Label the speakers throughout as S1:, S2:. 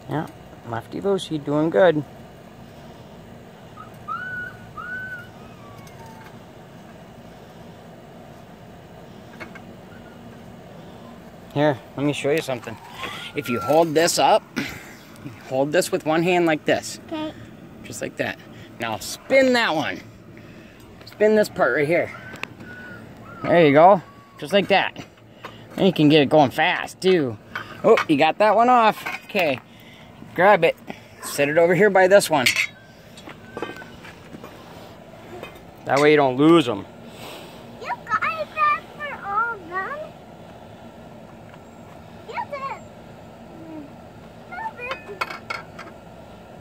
S1: Yeah, Lefty Lucy doing good. Here, let me show you something. If you hold this up, hold this with one hand like this.
S2: Okay.
S1: Just like that. Now spin that one. Spin this part right here. There you go. Just like that. And you can get it going fast too. Oh, you got that one off. Okay. Grab it. Set it over here by this one. That way you don't lose them.
S2: You got that for all of them? You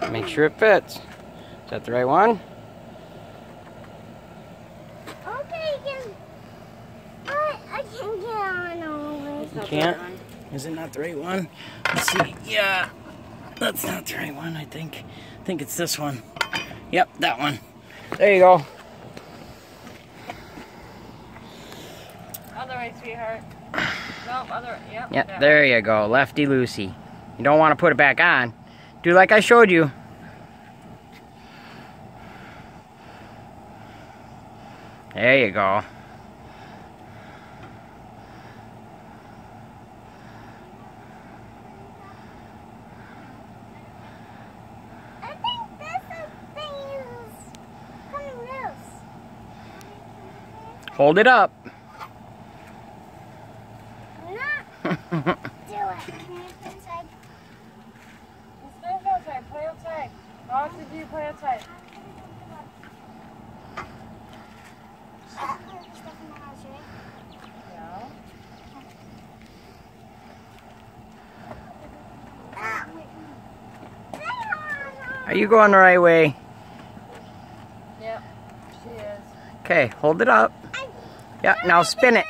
S2: did.
S1: Make sure it fits. Is that the right one?
S2: Okay, but I can't get on always.
S1: You can't? Is it not the right one? Let's see. Yeah. That's not the right one, I think. I think it's this one. Yep, that one. There you go.
S3: Other way, sweetheart. Nope, other, yep.
S1: Yep, there you go. Lefty Lucy. You don't want to put it back on. Do like I showed you. There you go.
S2: I think this thing is coming loose.
S1: Hold it up.
S2: Not do it. Can you put inside?
S3: Stay outside, play outside. All to do, play outside.
S2: Stuff in the house, right?
S3: Yeah.
S1: Are you going the right way?
S3: Yep, she is.
S1: Okay, hold it up. Yeah, now spin it.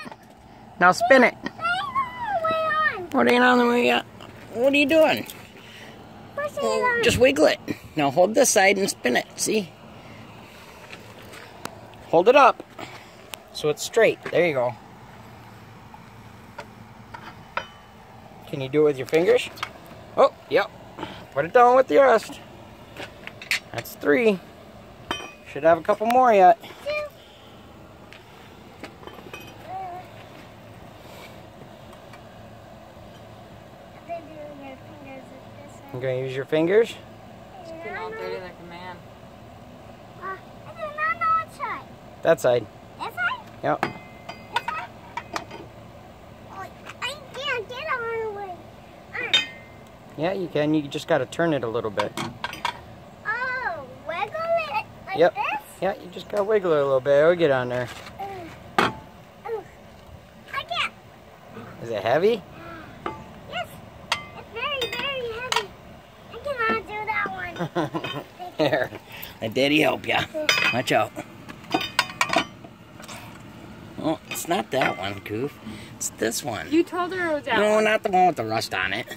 S1: Now spin it. What ain't on the way yet? What are you doing? Just wiggle it. Now hold this side and spin it. See? Hold it up so it's straight. There you go. Can you do it with your fingers? Oh, yep. Put it down with the rest. That's 3. Should have a couple more yet. I'm going to use your fingers.
S3: She's getting all dirty like a man.
S2: I do not know what side.
S1: That side.
S2: This side?
S1: Yep.
S2: This side? Oh, I can't get on the way.
S1: Yeah, you can. You just got to turn it a little bit.
S2: Oh, wiggle it like
S1: Yep.
S2: this?
S1: Yeah, you just got to wiggle it a little bit. It'll get on there.
S2: I can't.
S1: Is it heavy?
S2: Yes, it's very, very heavy. I cannot do that one.
S1: Here, let Daddy help ya. Watch out. Oh, it's not that one, Goof. It's this one.
S3: You told her it was that
S1: No,
S3: one.
S1: not the one with the rust on it.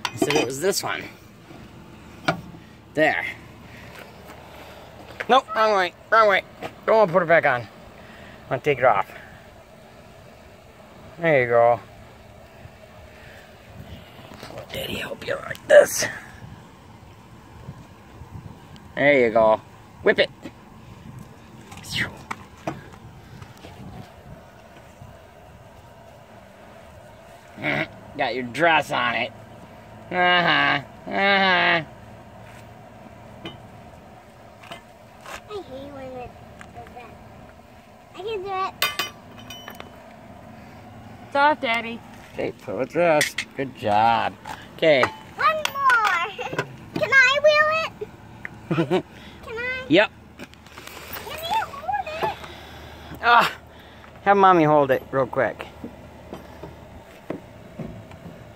S1: I said it was this one. There. Nope, wrong way. Wrong way. Don't want to put it back on. I want to take it off. There you go. Let Daddy help you like this. There you go. Whip it. Got your dress on it. I
S2: hate when it does that. I can do it.
S3: It's off, Daddy.
S1: Okay, put with this. Good job. Okay.
S2: One more. Can I wheel it? Can I?
S1: Yep.
S2: Can you hold it?
S1: Ah, have Mommy hold it real quick.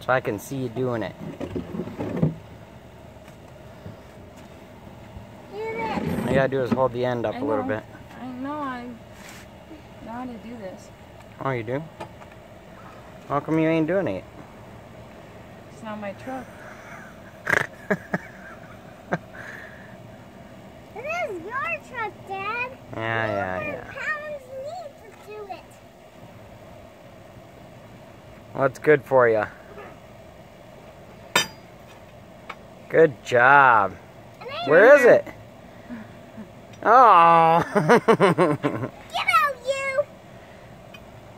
S1: So I can see you doing it.
S2: Do this.
S1: All you gotta do is hold the end up a little bit.
S3: I know, I know how to do this.
S1: Oh, you do? How come you ain't doing it?
S3: It's not my truck.
S2: This is your truck, Dad.
S1: Yeah.
S2: Parents need to do it.
S1: What's good for you? Good job.
S2: Where
S1: Where is it? Oh.
S2: Get out, you!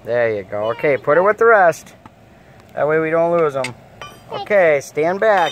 S1: There you go. Okay, put her with the rest. That way we don't lose them. Okay, stand back.